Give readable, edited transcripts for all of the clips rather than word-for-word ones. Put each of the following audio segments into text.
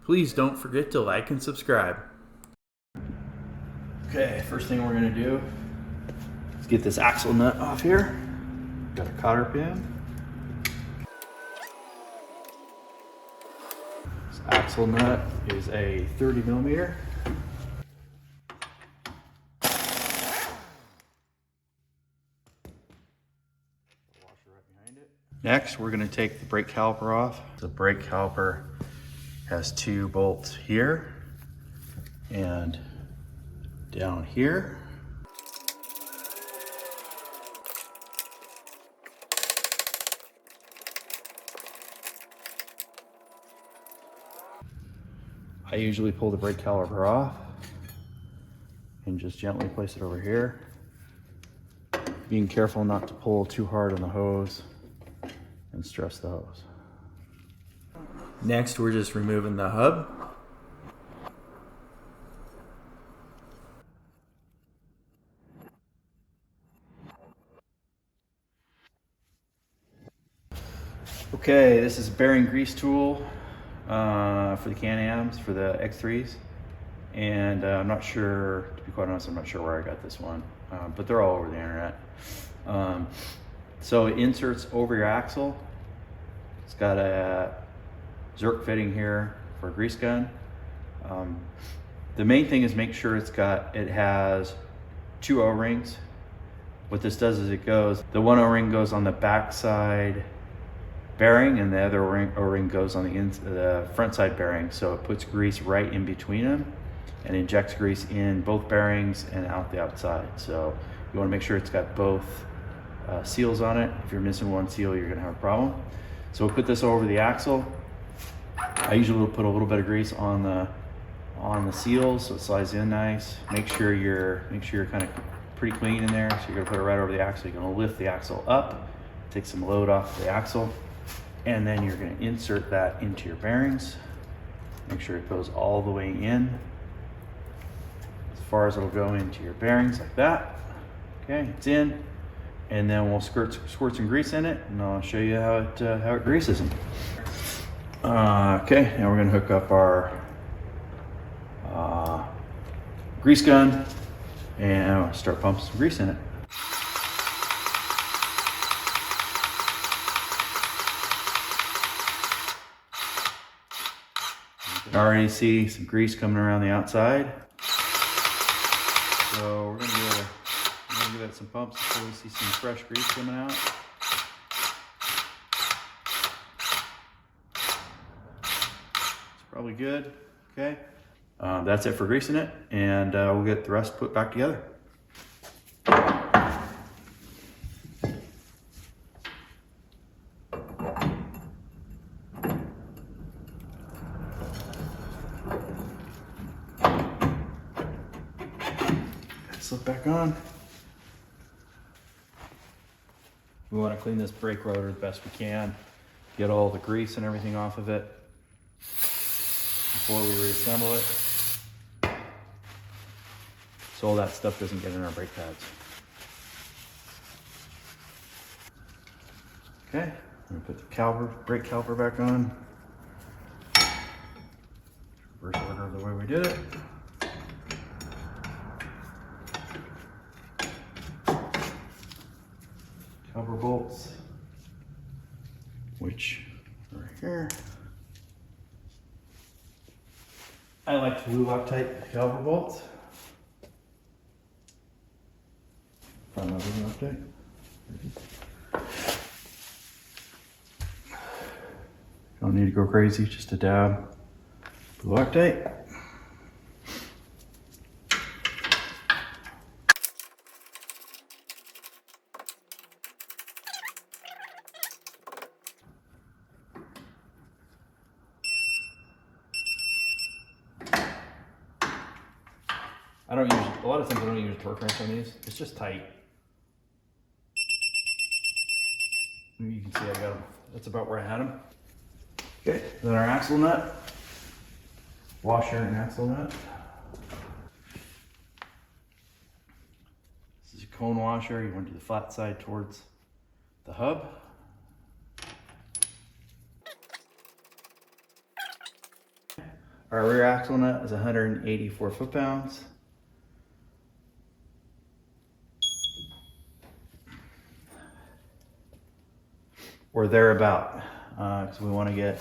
Please don't forget to like and subscribe. Okay, first thing we're gonna do is get this axle nut off here. Got a cotter pin. This axle nut is a 30 millimeter. Next, we're going to take the brake caliper off. The brake caliper has two bolts here and down here. I usually pull the brake caliper off and just gently place it over here. Being careful not to pull too hard on the hose and stress the hose. Next, we're just removing the hub. Okay, this is a bearing grease tool for the Can-Ams, for the X3s. And I'm not sure, to be quite honest, I'm not sure where I got this one, but they're all over the internet. So it inserts over your axle. It's got a Zerk fitting here for a grease gun. The main thing is make sure it has two O-rings. What this does is the one O-ring goes on the back side bearing and the other O-ring goes on the front side bearing. So it puts grease right in between them and injects grease in both bearings and out the outside. So you want to make sure it's got both seals on it. If you're missing one seal, you're gonna have a problem. So we'll put this over the axle. I usually will put a little bit of grease on the seals so it slides in nice. Make sure you're kind of pretty clean in there. So you're gonna put it right over the axle. You're gonna lift the axle up, take some load off the axle, and then you're gonna insert that into your bearings. Make sure it goes all the way in, as far as it'll go into your bearings like that. Okay, it's in. And then we'll squirt some grease in it, and I'll show you how it greases them. Okay, now we're gonna hook up our grease gun and start pumping some grease in it. You can already see some grease coming around the outside. So we're gonna give it some pumps until we see some fresh grease coming out. It's probably good. Okay. That's it for greasing it, and we'll get the rest put back together. Slip back on. We want to clean this brake rotor the best we can, get all the grease and everything off of it before we reassemble it, so all that stuff doesn't get in our brake pads. Okay, I'm gonna put the brake caliper back on. Reverse order of the way we did it. Caliper bolts, which are here. I like to glue Loctite caliper bolts. Find my glue Loctite. Don't need to go crazy, just a dab glue Loctite. A lot of times I don't use a torque wrench on these. It's just tight. You can see I got them. That's about where I had them. Okay, then our axle nut. Washer and axle nut. This is a cone washer. You want to do the flat side towards the hub. Our rear axle nut is 184 foot-pounds. Or thereabout, because we want to get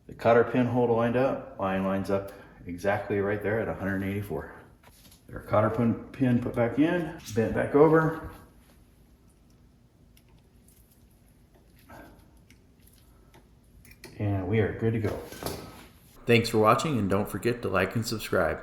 the cotter pin hole lined up. Line lines up exactly right there at 184. Our cotter pin put back in, bent back over. And we are good to go. Thanks for watching, and don't forget to like and subscribe.